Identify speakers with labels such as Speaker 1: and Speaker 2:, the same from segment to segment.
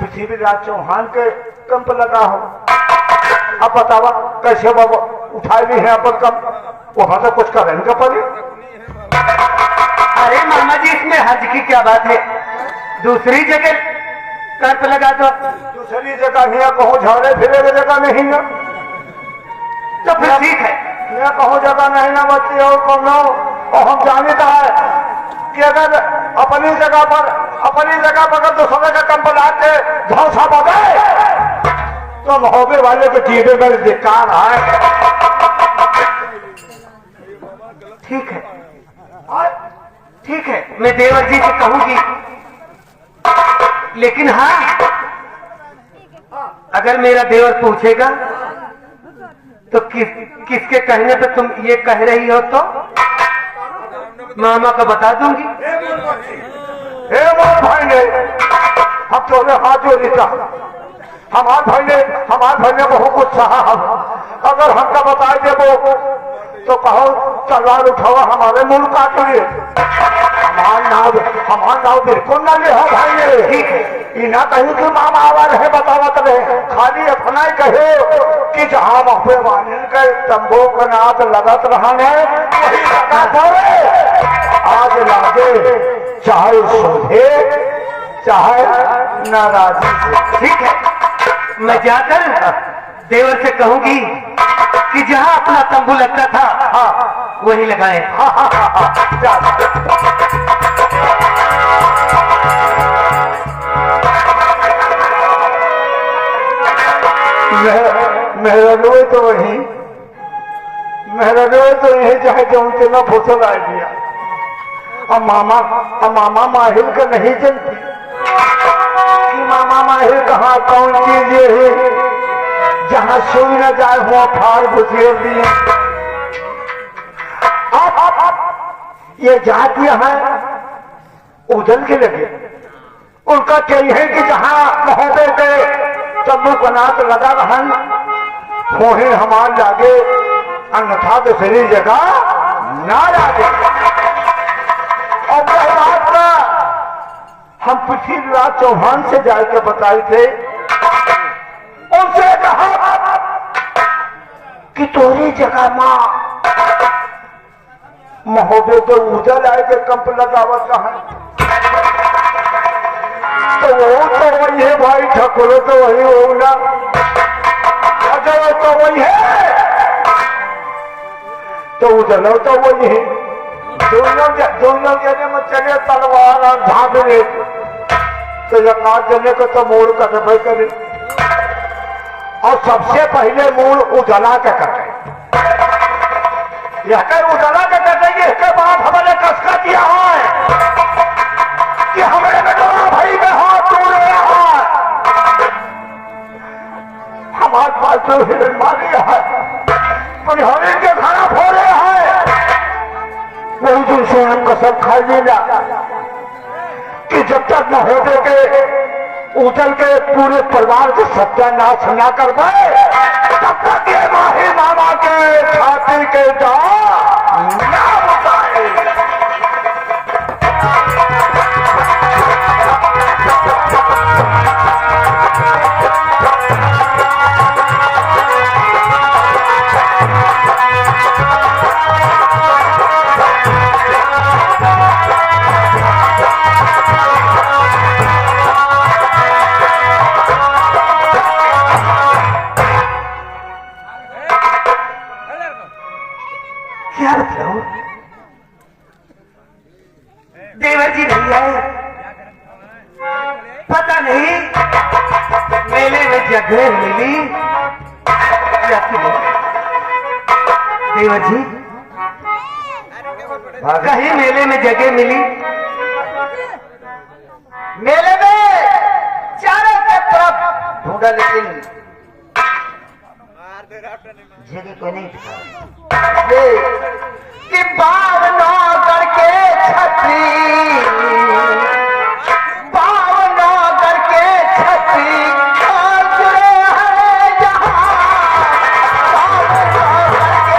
Speaker 1: पृथ्वीराज चौहान के कंप लगा हो। अब बतावा कैसे बाबा उठाए भी है अपन कम वहां से कुछ करेंगे का पड़े।
Speaker 2: अरे मामा जी इसमें हर्ज की क्या बात है, दूसरी जगह कंप लगा दो।
Speaker 1: दूसरी जगह नहीं कहूँ झाड़े फिरे की जगह नहीं ना,
Speaker 2: तो फिर ठीक है।
Speaker 1: मैं कहूँ जगह नहीं ना बच्चे और कौन और हम जानता है कि अगर अपनी जगह पर दूसरे का कंप ला के धौसा बजाए तो महोबे वाले के जीवे में धिक्कार आए।
Speaker 2: ठीक है ठीक है, मैं देवर जी से कहूंगी, लेकिन हाँ अगर मेरा देवर पूछेगा तो किसके कहने पे तुम ये कह रही हो तो मामा को बता दूंगी।
Speaker 1: हे मोर भाई ने हम तोरे हाथ जोड़ी था, हमारे भाई ने बहुत कुछ सहा। अगर हमका बताए देवो तो कहो तलवार उठावा हमारे मुंह काट लिए। हमार नाव बिल्कुल न ले हो भाई ने।
Speaker 2: ठीक है,
Speaker 1: इना कहीं कि मामा आवाज है बतावत रहे, खाली अपना ही कहे कि जहाँ महुए वाले के तंबू का नाथ लगत रहने आज लागे चाहे सोधे चाहे नाराजी से।
Speaker 2: ठीक है, मैं जाकर देवर से कहूंगी कि जहां अपना तंबू लगता था हाँ वही लगाए।
Speaker 1: मेरा रोए तो वही, चाहे जो उनसे न फुसल आ गया। अब मामा माहिर का नहीं जनती कि मामा माहिर कहाँ कौन चीज ये है जहां सुई न जाए हुआ फाड़ घुसेर दिए। अब ये जातियां हैं उजल के लगे, उनका चाहिए कि जहां महोबे के तंबू कनात लगा रहन फोहे हमार लागे, अन्यथा दूसरी जगह ना लागे। और बात का हम पृथ्वीराज चौहान से जाकर बताए थे, उनसे कहा कि तोरी जगह माँ महोबे तो उजल आए के कंप लगावत है। तो वो तो वही है भाई, ठकुर तो वही हो ना, अजय तो वही है, तो उजलो तो वही है। दोनों जने में चले तलवार और झांपने तो जगन्नाथ जने को तो मोड़ कटबे करे और सबसे पहले मूल उजला के कटे। यह उजला के कटेंगे, इसके बाद हमारे कसका दिया है कि हमारे बेटोरा भाई में हाथ तोड़ रहा है, हमारे पास जो हिरण मारी है हरिण के खाना फोड़े हैं, वही दिन से हम कसम खा लेना कि जब तक महोबे के उजल के पूरे परिवार को सत्यानाश न कर पाए तब तक ये माही मामा के छाती के दांव ना बताए।
Speaker 2: क्या बताऊं, देवर जी नहीं आए, पता नहीं मेले में जगह मिली या फिर देवर जी कहीं मेले में जगह मिली। मेले में चारों के तरफ ढूंढा लेकिन जगह कोई नहीं था। कि बावनो करके छत्री, बावनो करके छत्री और जुड़े हैं जहां, बावनो करके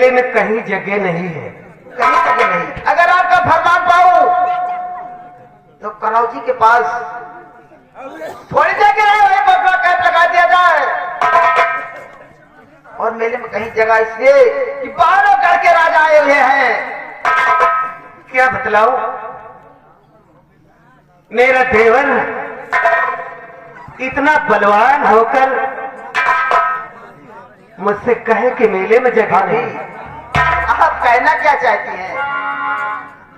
Speaker 2: मेले में कहीं जगह नहीं है।
Speaker 1: कहीं जगह नहीं। अगर आपका फरमान पाऊं तो कनौजी जी के पास थोड़ी जगह है, बकरा कैंप लगा दिया जाए। और मेले में कहीं जगह इसलिए कि बाहरों करके राजा आए हुए हैं।
Speaker 2: क्या बतलाओ? मेरा देवर इतना बलवान होकर मुझसे कहे कि मेले में जगह नहीं।
Speaker 1: आप कहना क्या चाहती हैं?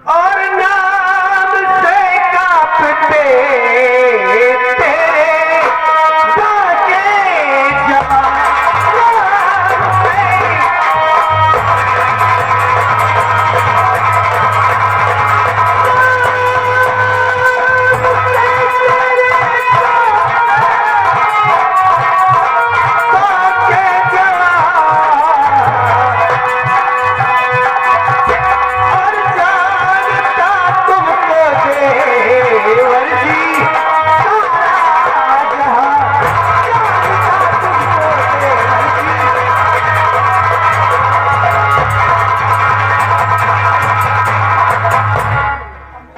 Speaker 2: और नाम से कांपते तेरे बाके जवान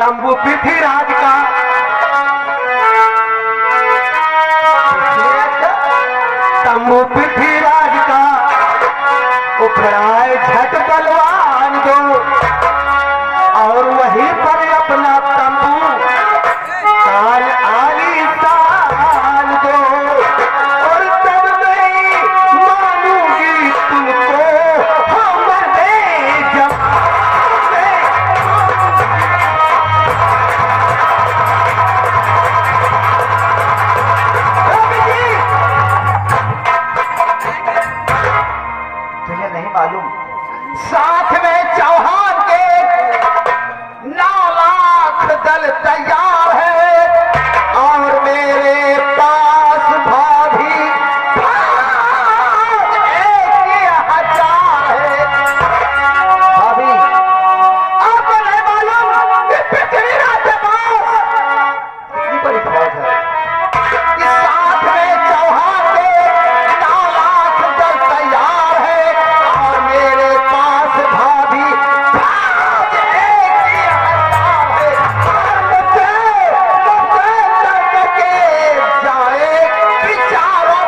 Speaker 2: तंबू पृथ्वीराज का, तंबू पृथ्वीराज का उखड़ाए झट बलवान दो और वहीं पर अपना तंबू काल आली साल दो और तब मैं मानूंगी तुमको हमारे जब
Speaker 1: साथ में चौहान के 9 लाख दल तैयार है और मेरे पास भाभी 1,000 है। भाभी आपको नहीं मालूम कि पृथ्वीराज के पास कितनी बड़ी फौज है। कि साथ में चौहान के 9 लाख दल तैयार है और मेरे पास भाभी 1,000 है। करके जाए विचारों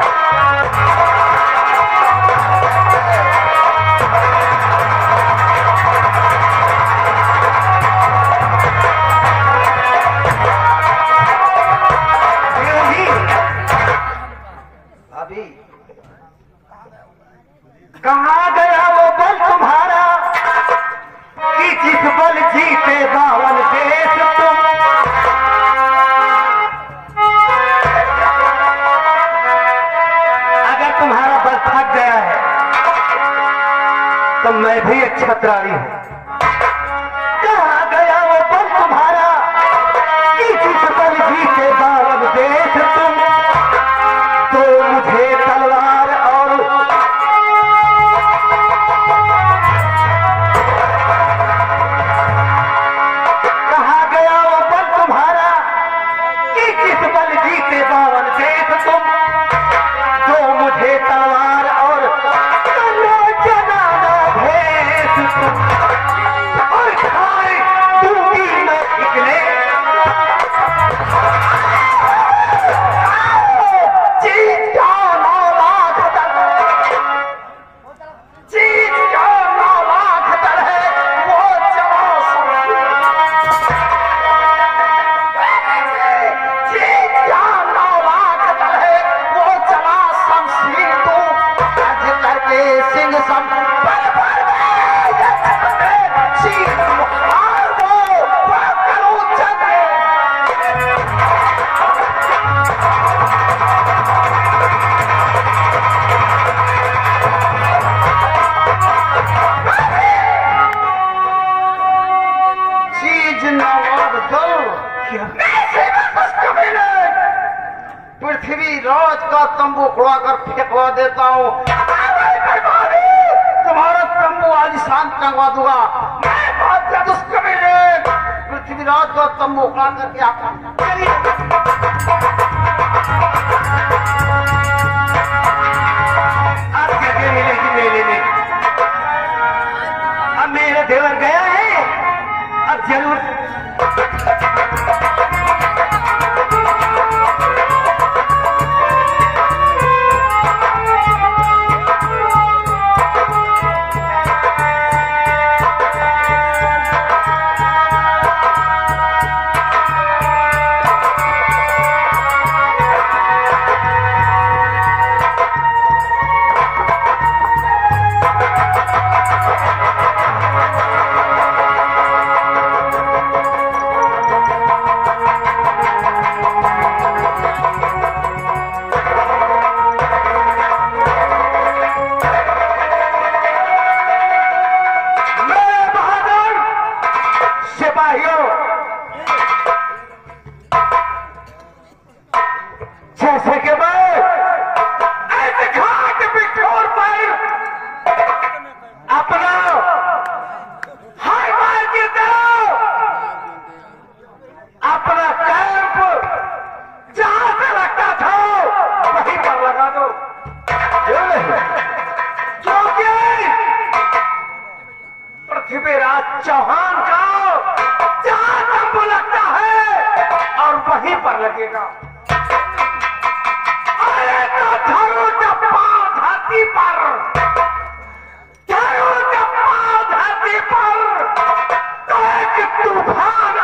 Speaker 1: भाभी
Speaker 2: कहाँ गया वो बल तुम्हारा कि जिस बल जीते 52 देश तुम। अगर तुम्हारा बल थक गया है तो मैं भी एक छत्रारी हूं। कहाँ गया वो बल तुम्हारा कि जिस बल जीते 52 देश तुम। तो मुझे तलवार और कहाँ गया वो बल तुम्हारा कि जिस बल जीते 52 देश तुम। तो मुझे तलवार और जनाना भेष तुम। और खाए दूंगी मैं निकले
Speaker 1: चीज का 9 लाख दल, चीज का 9 लाख दल है वो चला चीज का 9 लाख दल है वो चला शमशीर तू अज करके सिंह सम बल बल चीज मुखार दो वो करो चंद। चीज नवाब दल पृथ्वी राज का तंबू उड़ाकर फेंकवा देता हूँ। तुम्हारा तंबू आलिशान टंगवा दूंगा मैं। बहुत पृथ्वी राज का तंबू उड़ा करके आता
Speaker 2: अब जगह मिलेगी मेले में।
Speaker 1: अपना कैंप जहां से लगता था वहीं पर लगा दो। क्यों नहीं? क्योंकि पृथ्वीराज चौहान का जहां तंबू लगता है और वहीं पर लगेगा। अरे तो धरो जब पांव धरती पर, धरो जब पांव धरती पर, तो एक तूफान